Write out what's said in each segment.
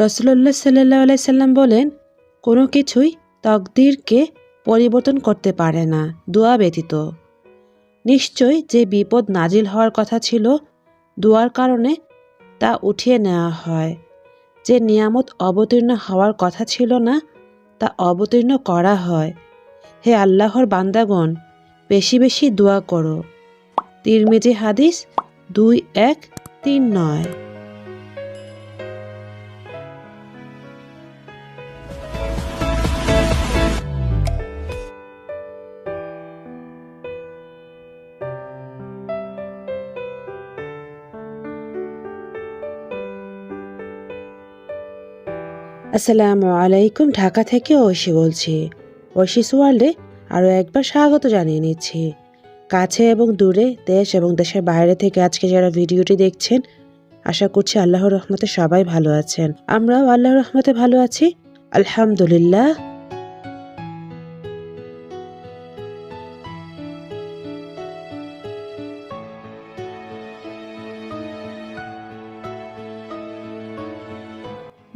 রাসূলুল্লাহ সাল্লাল্লাহু আলাইহি সাল্লাম বলেন, কোনো কিছুই তাকদীরকে পরিবর্তন করতে পারে না দোয়া ব্যতীত। নিশ্চয় যে বিপদ নাজিল হওয়ার কথা ছিল দোয়ার কারণে তা উঠিয়ে নেওয়া হয়। যে নিয়ামত অবতীর্ণ হওয়ার কথা ছিল না তা অবতীর্ণ করা হয়। হে আল্লাহর বান্দাগণ, বেশি বেশি দোয়া করো। তিরমিজি হাদিস 2139। আসসালামু আলাইকুম। ঢাকা থেকে ঐশী বলছি। ঐশীস ওয়ার্ল্ডে আরও একবার স্বাগত জানিয়ে নিচ্ছি। কাছে এবং দূরে, দেশ এবং দেশের বাইরে থেকে আজকে যারা ভিডিওটি দেখছেন, আশা করছি আল্লাহর রহমতে সবাই ভালো আছেন। আমরাও আল্লাহর রহমতে ভালো আছি, আলহামদুলিল্লাহ।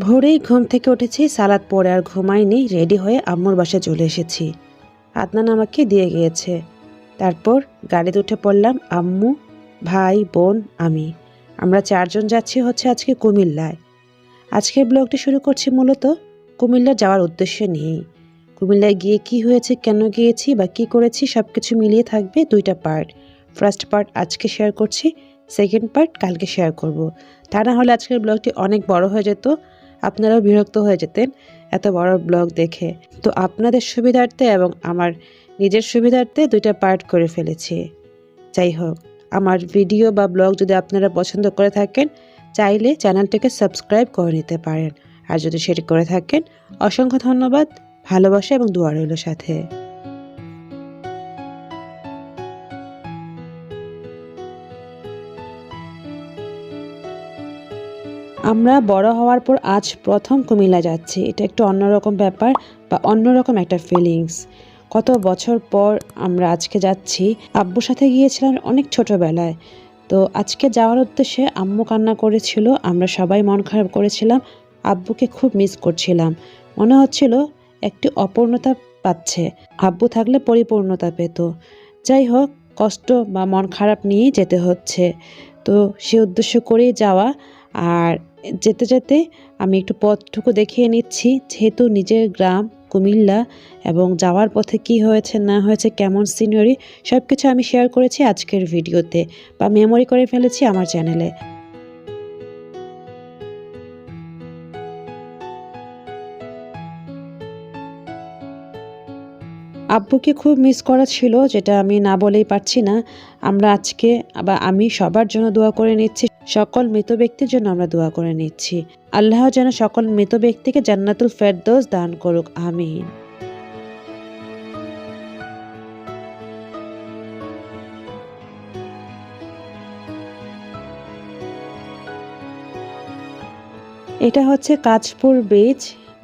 ভোরেই ঘুম থেকে উঠেছি, সালাদ পড়ে আর ঘুমাইনি, রেডি হয়ে আম্মুর বাসায় চলে এসেছি। আদনান আমাকে দিয়ে গিয়েছে। তারপর গাড়িতে উঠে পড়লাম, আম্মু, ভাই, বোন, আমি। আমরা চারজন যাচ্ছি আজকে কুমিল্লায়। আজকের ব্লগটি শুরু করছি মূলত কুমিল্লা যাওয়ার উদ্দেশ্য নিয়েই। কুমিল্লায় গিয়ে কি হয়েছে, কেন গিয়েছি বা কি করেছি সবকিছু মিলিয়ে থাকবে দুইটা পার্ট। ফার্স্ট পার্ট আজকে শেয়ার করছি, সেকেন্ড পার্ট কালকে শেয়ার করব। তা না হলে আজকের ব্লগটি অনেক বড় হয়ে যেত, আপনারাও বিরক্ত হয়ে যেতেন এত বড় ব্লগ দেখে। তো আপনাদের সুবিধার্থে এবং আমার নিজের সুবিধার্থে দুইটা পার্ট করে ফেলেছি। যাই হোক, আমার ভিডিও বা ব্লগ যদি আপনারা পছন্দ করে থাকেন, চাইলে চ্যানেলটিকে সাবস্ক্রাইব করে নিতে পারেন। আর যদি সেটি করে থাকেন, অসংখ্য ধন্যবাদ, ভালোবাসা এবং দোয়া রইল সাথে। আমরা বড় হওয়ার পর আজ প্রথম কুমিল্লা যাচ্ছি। এটা একটু অন্যরকম ব্যাপার বা অন্যরকম একটা ফিলিংস। কত বছর পর আমরা আজকে যাচ্ছি। আব্বুর সাথে গিয়েছিলাম অনেক ছোটবেলায়। তো আজকে যাওয়ার উদ্দেশ্যে আম্মু কান্না করেছিল, আমরা সবাই মন খারাপ করেছিলাম, আব্বুকে খুব মিস করছিলাম। মনে হচ্ছিল একটি অপূর্ণতা পাচ্ছে, আব্বু থাকলে পরিপূর্ণতা পেত। যাই হোক, কষ্ট বা মন খারাপ নিয়েই যেতে হচ্ছে। তো সে উদ্দেশ্য করেই যাওয়া। আর যেতে যেতে আমি একটু পথটুকু দেখিয়ে নিচ্ছি, যেহেতু নিজের গ্রাম কুমিল্লা এবং যাওয়ার পথে কি হয়েছে না হয়েছে, কেমন সিনারি, সব কিছু আমি শেয়ার করেছি আজকের ভিডিওতে বা মেমোরি করে ফেলেছি আমার চ্যানেলে। আব্বুকে খুব মিস করা ছিল, যেটা আমি না বলেই পারছি না। আমরা আজকে আমি সবার জন্য দোয়া করে নিচ্ছি, সকল মৃত ব্যক্তির জন্য আমরা দোয়া করে নিচ্ছি। আল্লাহ যেন সকল মৃত ব্যক্তিকে জান্নাতুল ফেরদৌস দান করুক, আমিন। এটা হচ্ছে কাঁচপুর ব্রিজ।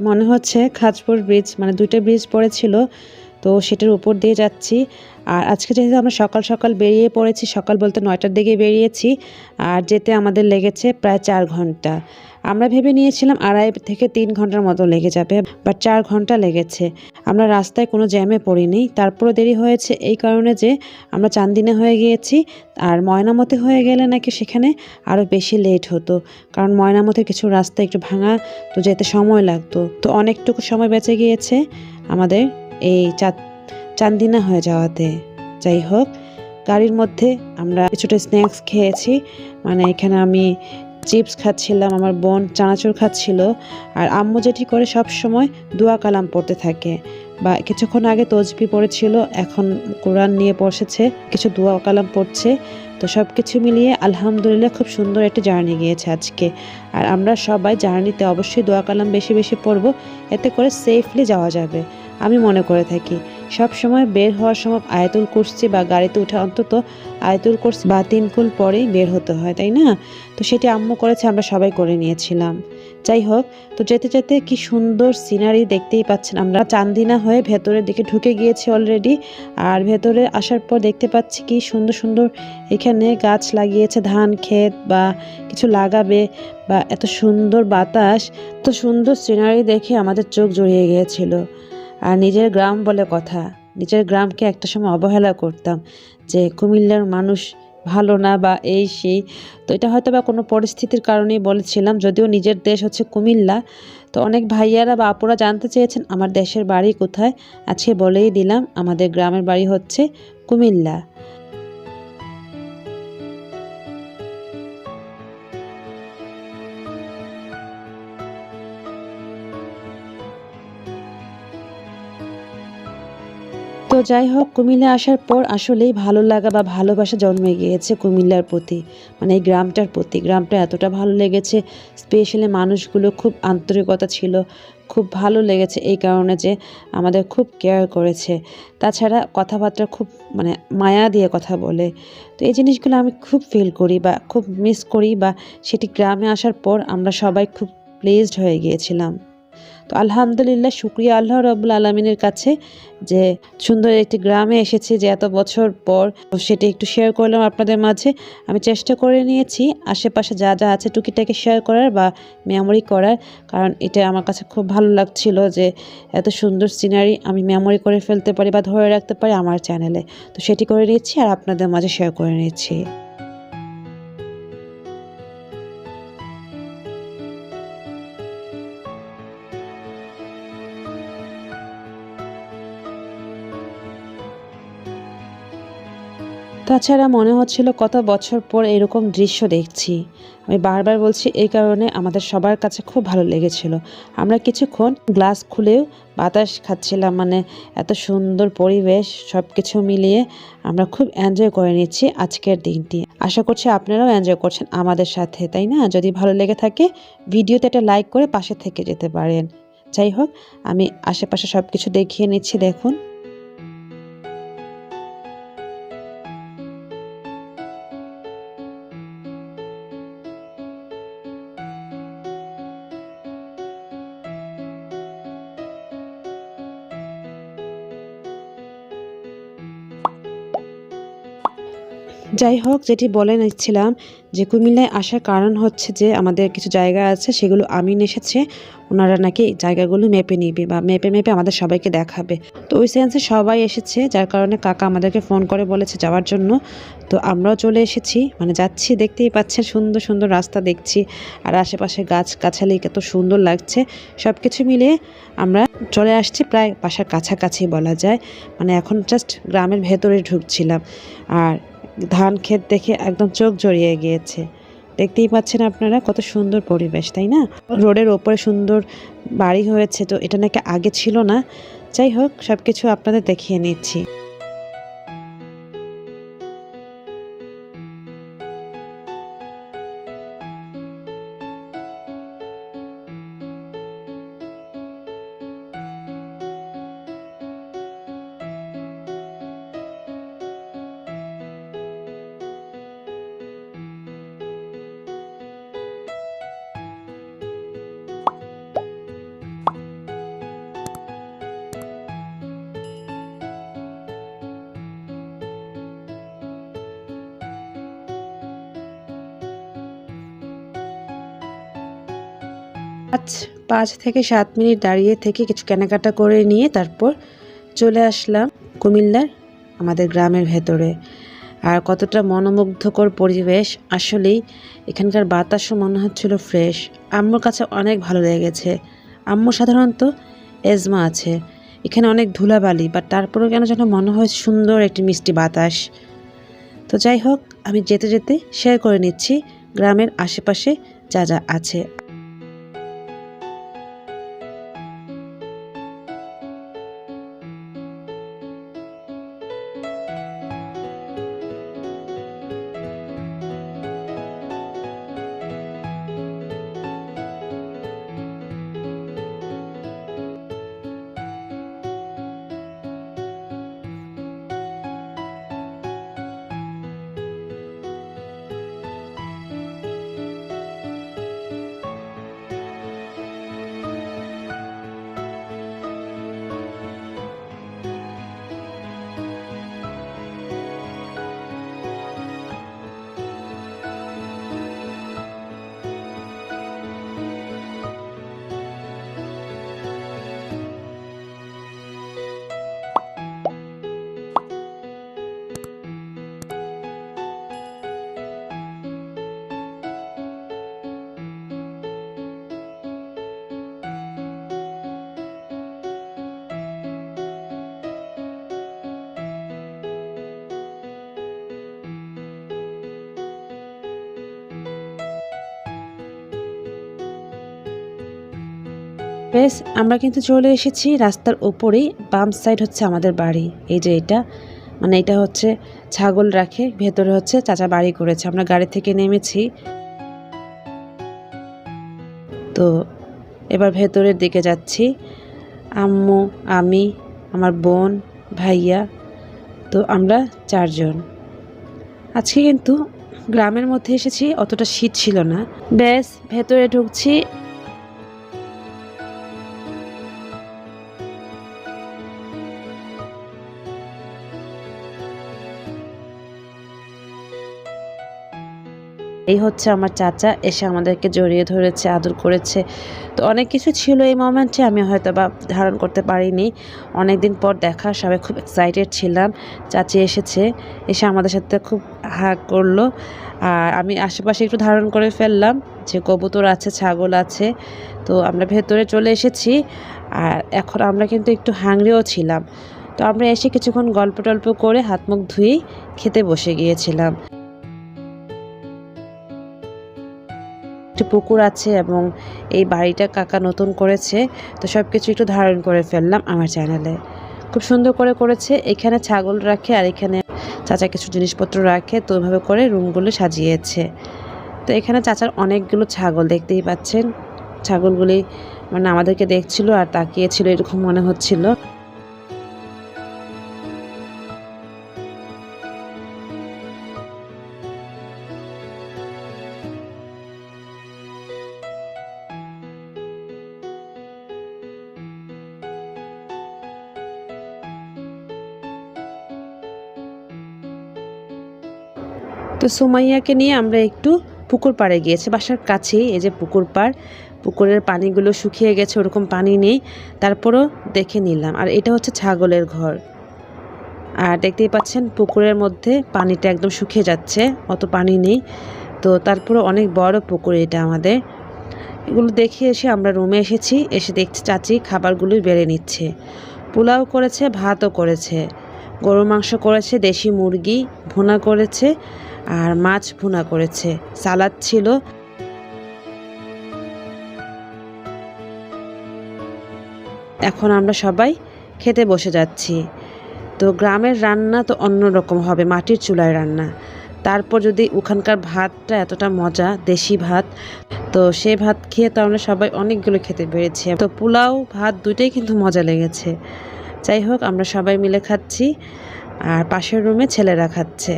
মনে হচ্ছে কাঁচপুর ব্রিজ, মানে দুইটা ব্রিজ পড়েছিল, তো সেটার উপর দিয়ে যাচ্ছি। আর আজকে যেহেতু আমরা সকাল সকাল বেরিয়ে পড়েছি, সকাল বলতে 9টার দিকে বেরিয়েছি, আর যেতে আমাদের লেগেছে প্রায় 4 ঘন্টা। আমরা ভেবে নিয়েছিলাম 2.5 থেকে 3 ঘন্টার মতো লেগে যাবে, বাট 4 ঘন্টা লেগেছে। আমরা রাস্তায় কোনো জ্যামে পড়িনি। তারপরও দেরি হয়েছে এই কারণে যে আমরা চান্দিনা হয়ে গিয়েছি, আর ময়নামতি হয়ে গেলে নাকি সেখানে আরও বেশি লেট হতো, কারণ ময়নামতির কিছু রাস্তা একটু ভাঙা, তো যেতে সময় লাগতো। তো অনেকটুকু সময় বেঁচে গিয়েছে আমাদের এই চান্দিনা হয়ে যাওয়াতে। যাই হোক, গাড়ির মধ্যে আমরা কিছুটা স্ন্যাক্স খেয়েছি, মানে এখানে আমি চিপস খাচ্ছিলাম, আমার বোন চানাচুর খাচ্ছিল। আর আম্মু যেটি করে সব সময় দোয়া কালাম পড়তে থাকে, বা কিছুক্ষণ আগে তসবি পড়েছিল, এখন কোরআন নিয়ে বসেছে, কিছু দোয়া কালাম পড়ছে। তো সব কিছু মিলিয়ে আলহামদুলিল্লাহ খুব সুন্দর একটা জার্নি গিয়েছে আজকে। আর আমরা সবাই জার্নিতে অবশ্যই দোয়া কালাম বেশি বেশি পড়ব, এতে করে সেফলি যাওয়া যাবে আমি মনে করে থাকি। সব সময় বের হওয়ার সময় আয়াতুল কুরসি বা গাড়িতে উঠে অন্তত আয়াতুল কুরসি বা 3 কুল পরেই বের হতে হয়, তাই না? তো সেটি আম্মু করেছে, আমরা সবাই করে নিয়েছিলাম। যাই হোক, তো যেতে যেতে কি সুন্দর সিনারি দেখতেই পাচ্ছেন। আমরা চান্দিনা হয়ে ভেতরের দিকে ঢুকে গিয়েছি অলরেডি। আর ভেতরে আসার পর দেখতে পাচ্ছি কি সুন্দর সুন্দর এখানে গাছ লাগিয়েছে, ধান ক্ষেত বা কিছু লাগাবে, বা এত সুন্দর বাতাস, এত সুন্দর সিনারি দেখে আমাদের চোখ জুড়িয়ে গিয়েছিল। আর নিজের গ্রাম বলে কথা, নিজের গ্রামকে একটা সময় অবহেলা করতাম যে কুমিল্লার মানুষ ভালো না বা এই সেই। তো এটা হয়তো বা কোনো পরিস্থিতির কারণেই বলেছিলাম, যদিও নিজের দেশ হচ্ছে কুমিল্লা। তো অনেক ভাইয়ারা বা আপুরা জানতে চেয়েছেন আমার দেশের বাড়ি কোথায়, আজকে বলেই দিলাম আমাদের গ্রামের বাড়ি হচ্ছে কুমিল্লা। তো যাই হোক, কুমিল্লা আসার পর আসলেই ভালো লাগা বা ভালোবাসা জন্মে গিয়েছে কুমিল্লার প্রতি, মানে এই গ্রামটার প্রতি। গ্রামটা এতটা ভালো লেগেছে, স্পেশালি মানুষগুলো খুব আন্তরিকতা ছিল, খুব ভালো লেগেছে এই কারণে যে আমাদের খুব কেয়ার করেছে। তাছাড়া কথাবার্তা খুব মানে মায়া দিয়ে কথা বলে। তো এই জিনিসগুলো আমি খুব ফিল করি বা খুব মিস করি, বা সেটি গ্রামে আসার পর আমরা সবাই খুব প্লেজড হয়ে গিয়েছিলাম। তো আলহামদুলিল্লাহ, শুকরিয়া আল্লাহ রাব্বুল আলামিনের কাছে যে সুন্দর একটি গ্রামে এসেছি, যে এত বছর পর। তো সেটা একটু শেয়ার করলাম আপনাদের মাঝে। আমি চেষ্টা করে নিয়েছি আশেপাশে যা যা আছে টুকিটাকি শেয়ার করার বা মেমোরি করার, কারণ এটা আমার কাছে খুব ভালো লাগছিল যে এত সুন্দর সিনারি আমি মেমোরি করে ফেলতে পারি বা ধরে রাখতে পারি আমার চ্যানেলে। তো সেটি করে নিচ্ছি আর আপনাদের মাঝে শেয়ার করে নিচ্ছি। তাছাড়া মনে হচ্ছিল কত বছর পর এরকম দৃশ্য দেখছি। আমি বারবার বলছি এই কারণে আমাদের সবার কাছে খুব ভালো লেগেছিল। আমরা কিছুক্ষণ গ্লাস খুলেও বাতাস খাচ্ছিলাম, মানে এত সুন্দর পরিবেশ, সব কিছু মিলিয়ে আমরা খুব এনজয় করে নিচ্ছি আজকের দিনটি। আশা করছি আপনারাও এনজয় করছেন আমাদের সাথে, তাই না? যদি ভালো লেগে থাকে ভিডিওতে একটা লাইক করে পাশে থেকে যেতে পারেন। যাই হোক, আমি আশেপাশে সব কিছু দেখিয়ে নিচ্ছি, দেখুন। যাই হোক, যেটি বলে নিচ্ছিলাম যে কুমিল্লায় আসার কারণ হচ্ছে যে আমাদের কিছু জায়গা আছে, সেগুলো আমিন এসেছে, ওনারা নাকি জায়গাগুলো মেপে নিবে বা মেপে মেপে আমাদের সবাইকে দেখাবে। তো ওই সেন্সে সবাই এসেছে, যার কারণে কাকা আমাদেরকে ফোন করে বলেছে যাওয়ার জন্য। তো আমরাও চলে এসেছি, মানে যাচ্ছি। দেখতেই পাচ্ছেন সুন্দর সুন্দর রাস্তা দেখছি, আর আশেপাশে গাছ গাছালি কত সুন্দর লাগছে। সব কিছু মিলিয়ে আমরা চলে আসছি প্রায় বাসার কাছাকাছি বলা যায়। মানে এখন জাস্ট গ্রামের ভেতরে ঢুকছিলাম, আর ধান ক্ষেত দেখে একদম চোখ জড়িয়ে গিয়েছে। দেখতেই পাচ্ছেন আপনারা কত সুন্দর পরিবেশ, তাই না? রোডের ওপরে সুন্দর বাড়ি হয়েছে, তো এটা নাকি আগে ছিল না। যাই হোক, সবকিছু আপনাদের দেখিয়ে নিচ্ছি। আজ 5 থেকে 7 মিনিট দাঁড়িয়ে থেকে কিছু কেনাকাটা করে নিয়ে তারপর চলে আসলাম কুমিল্লার আমাদের গ্রামের ভেতরে। আর কতটা মনোমুগ্ধকর পরিবেশ! আসলেই এখানকার বাতাসও মনে হচ্ছিল ফ্রেশ। আম্মুর কাছে অনেক ভালো লেগেছে। আম্মুর সাধারণত এজমা আছে, এখানে অনেক ধুলাবালি, বাট তারপরেও কেন যেন মনে হয় সুন্দর একটি মিষ্টি বাতাস। তো যাই হোক, আমি যেতে যেতে শেয়ার করে নিচ্ছি গ্রামের আশেপাশে যা যা আছে। বেশ, আমরা কিন্তু চলে এসেছি রাস্তার উপরেই। বাম সাইড হচ্ছে আমাদের বাড়ি। এই যে এটা, মানে এটা হচ্ছে ছাগল রাখে, ভেতরে হচ্ছে চাচা বাড়ি করেছে। আমরা গাড়ি থেকে নেমেছি, তো এবার ভেতরের দিকে যাচ্ছি। আম্মু, আমি, আমার বোন, ভাইয়া, তো আমরা 4 জন। আজকে কিন্তু গ্রামের মধ্যে এসেছি, অতটা শীত ছিল না। ব্যাস ভেতরে ঢুকছি। এই হচ্ছে আমার চাচা, এসে আমাদেরকে জড়িয়ে ধরেছে, আদর করেছে। তো অনেক কিছু ছিল এই মোমেন্টে, আমি হয়তো বা ধারণ করতে পারিনি। অনেকদিন পর দেখা, সবাই খুব এক্সাইটেড ছিলাম। চাচি এসেছে, এসে আমাদের সাথে খুব হাগ করলো। আর আমি আশেপাশে একটু ধারণ করে ফেললাম যে কবুতর আছে, ছাগল আছে। তো আমরা ভেতরে চলে এসেছি। আর এখন আমরা কিন্তু একটু হাংরিও ছিলাম। তো আমরা এসে কিছুক্ষণ গল্প টল্প করে হাত মুখ ধুয়েই খেতে বসে গিয়েছিলাম। পুকুর আছে এবং এই বাড়িটা কাকা নতুন করেছে, তো সব কিছু একটু ধারণ করে ফেললাম আমার চ্যানেলে। খুব সুন্দর করে করেছে। এখানে ছাগল রাখে আর এখানে চাচা কিছু জিনিসপত্র রাখে, তো ওইভাবে করে রুমগুলো সাজিয়েছে। তো এখানে চাচার অনেকগুলো ছাগল দেখতেই পাচ্ছেন। ছাগলগুলি মানে আমাদেরকে দেখছিল আর তাকিয়েছিল, এরকম মনে হচ্ছিল। তো সুমাইয়াকে নিয়ে আমরা একটু পুকুর পাড়ে গিয়েছি, বাসার কাছেই এই যে পুকুর পাড়। পুকুরের পানিগুলো শুকিয়ে গেছে, ওরকম পানি নেই, তারপরও দেখে নিলাম। আর এটা হচ্ছে ছাগলের ঘর। আর দেখতেই পাচ্ছেন পুকুরের মধ্যে পানিটা একদম শুকিয়ে যাচ্ছে, অত পানি নেই। তো তারপরে অনেক বড় পুকুর এটা আমাদের। এগুলো দেখে এসে আমরা রুমে এসেছি, এসে দেখছি চাচি খাবারগুলো বেড়ে নিচ্ছে। পোলাও করেছে, ভাতও করেছে, গরুর মাংস করেছে, দেশি মুরগি ভুনা করেছে, আর মাছ ভুনা করেছে, সালাদ ছিল। এখন আমরা সবাই খেতে বসে যাচ্ছি। তো গ্রামের রান্না তো অন্যরকম হবে, মাটির চুলায় রান্না। তারপর যদি ওখানকার ভাতটা এতটা মজা, দেশি ভাত, তো সে ভাত খেয়ে তো আমরা সবাই অনেকগুলো খেতে পেরেছি। তো পোলাও ভাত দুইটাই কিন্তু মজা লেগেছে। যাই হোক, আমরা সবাই মিলে খাচ্ছি, আর পাশের রুমে ছেলেরা খাচ্ছে।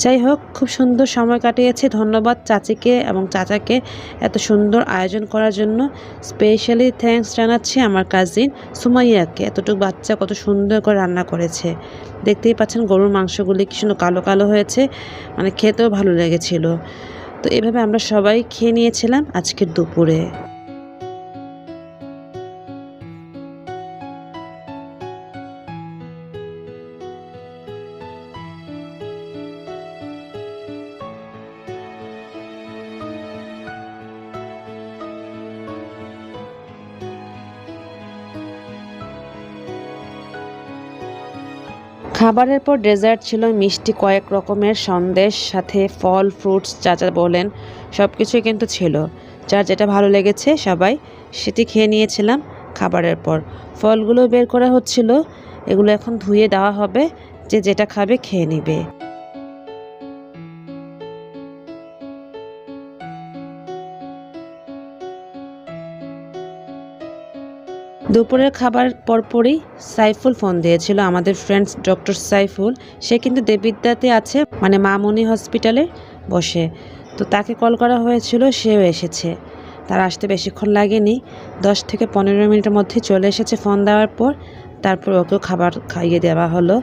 যাই হোক, খুব সুন্দর সময় কাটিয়েছে। ধন্যবাদ চাচিকে এবং চাচাকে এত সুন্দর আয়োজন করার জন্য। স্পেশালি থ্যাঙ্কস জানাচ্ছি আমার কাজিন সুমাইয়াকে, এতটুকু বাচ্চা কত সুন্দর করে রান্না করেছে। দেখতেই পাচ্ছেন গরুর মাংসগুলি কি সুন্দর কালো কালো হয়েছে, মানে খেতেও ভালো লেগেছিল। তো এভাবে আমরা সবাই খেয়ে নিয়েছিলাম আজকের দুপুরে। খাবারের পর ডেজার্ট ছিল, মিষ্টি কয়েক রকমের সন্দেশ, সাথে ফল ফ্রুটস যা যা বলেন সব কিছুই কিন্তু ছিল। যার যেটা ভালো লেগেছে সবাই সেটি খেয়ে নিয়েছিলাম। খাবারের পর ফলগুলো বের করা হচ্ছিল, এগুলো এখন ধুয়ে দেওয়া হবে, যে যেটা খাবে খেয়ে নেবে। দুপুরের খাবার পরপরই সাইফুল ফোন দিয়েছিল, আমাদের ফ্রেন্ডস ডক্টর সাইফুল। সে কিন্তু দেবিদ্যাতে আছে, মানে মামনি হসপিটালে বসে। তো তাকে কল করা হয়েছিল, সেও এসেছে। তার আসতে বেশিক্ষণ লাগেনি, 10 থেকে 15 মিনিটের মধ্যে চলে এসেছে ফোন দেওয়ার পর। তারপর ওকেও খাবার খাইয়ে দেওয়া হলো।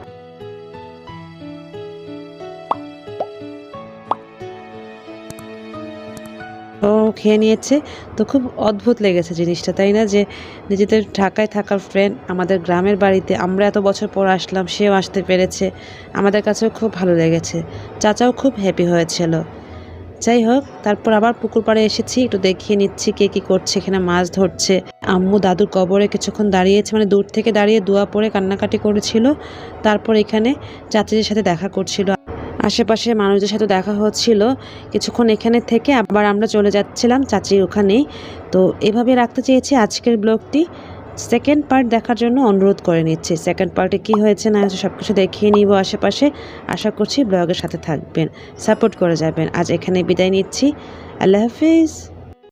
ও খেয়ে নিয়েছে। তো খুব অদ্ভুত লেগেছে জিনিসটা, তাই না? যে নিজেদের ঢাকায় থাকার ফ্রেন্ড আমাদের গ্রামের বাড়িতে, আমরা এত বছর পর আসলাম, সেও আসতে পেরেছে। আমাদের কাছেও খুব ভালো লেগেছে, চাচাও খুব হ্যাপি হয়েছিল। যাই হোক, তারপর আবার পুকুর পাড়ে এসেছি, একটু দেখিয়ে নিচ্ছি কে কী করছে। এখানে মাছ ধরছে। আম্মু দাদুর কবরে কিছুক্ষণ দাঁড়িয়েছে, মানে দূর থেকে দাঁড়িয়ে দোয়া পড়ে কান্নাকাটি করেছিল। তারপর এখানে চাচিদের সাথে দেখা করছিল। আশেপাশে মানুষদের সাথে দেখা হচ্ছিল। কিছুক্ষণ এখানে থেকে আবার আমরা চলে যাচ্ছিলাম চাচির ওখানেই। তো এভাবে রাখতে চেয়েছি আজকের ব্লগটি। সেকেন্ড পার্ট দেখার জন্য অনুরোধ করে নিচ্ছি। সেকেন্ড পার্টে কী হয়েছে না হয়েছে সব কিছু দেখিয়ে নিব আশেপাশে। আশা করছি ব্লগের সাথে থাকবেন, সাপোর্ট করে যাবেন। আজ এখানে বিদায় নিচ্ছি। আল্লাহ হাফিজ।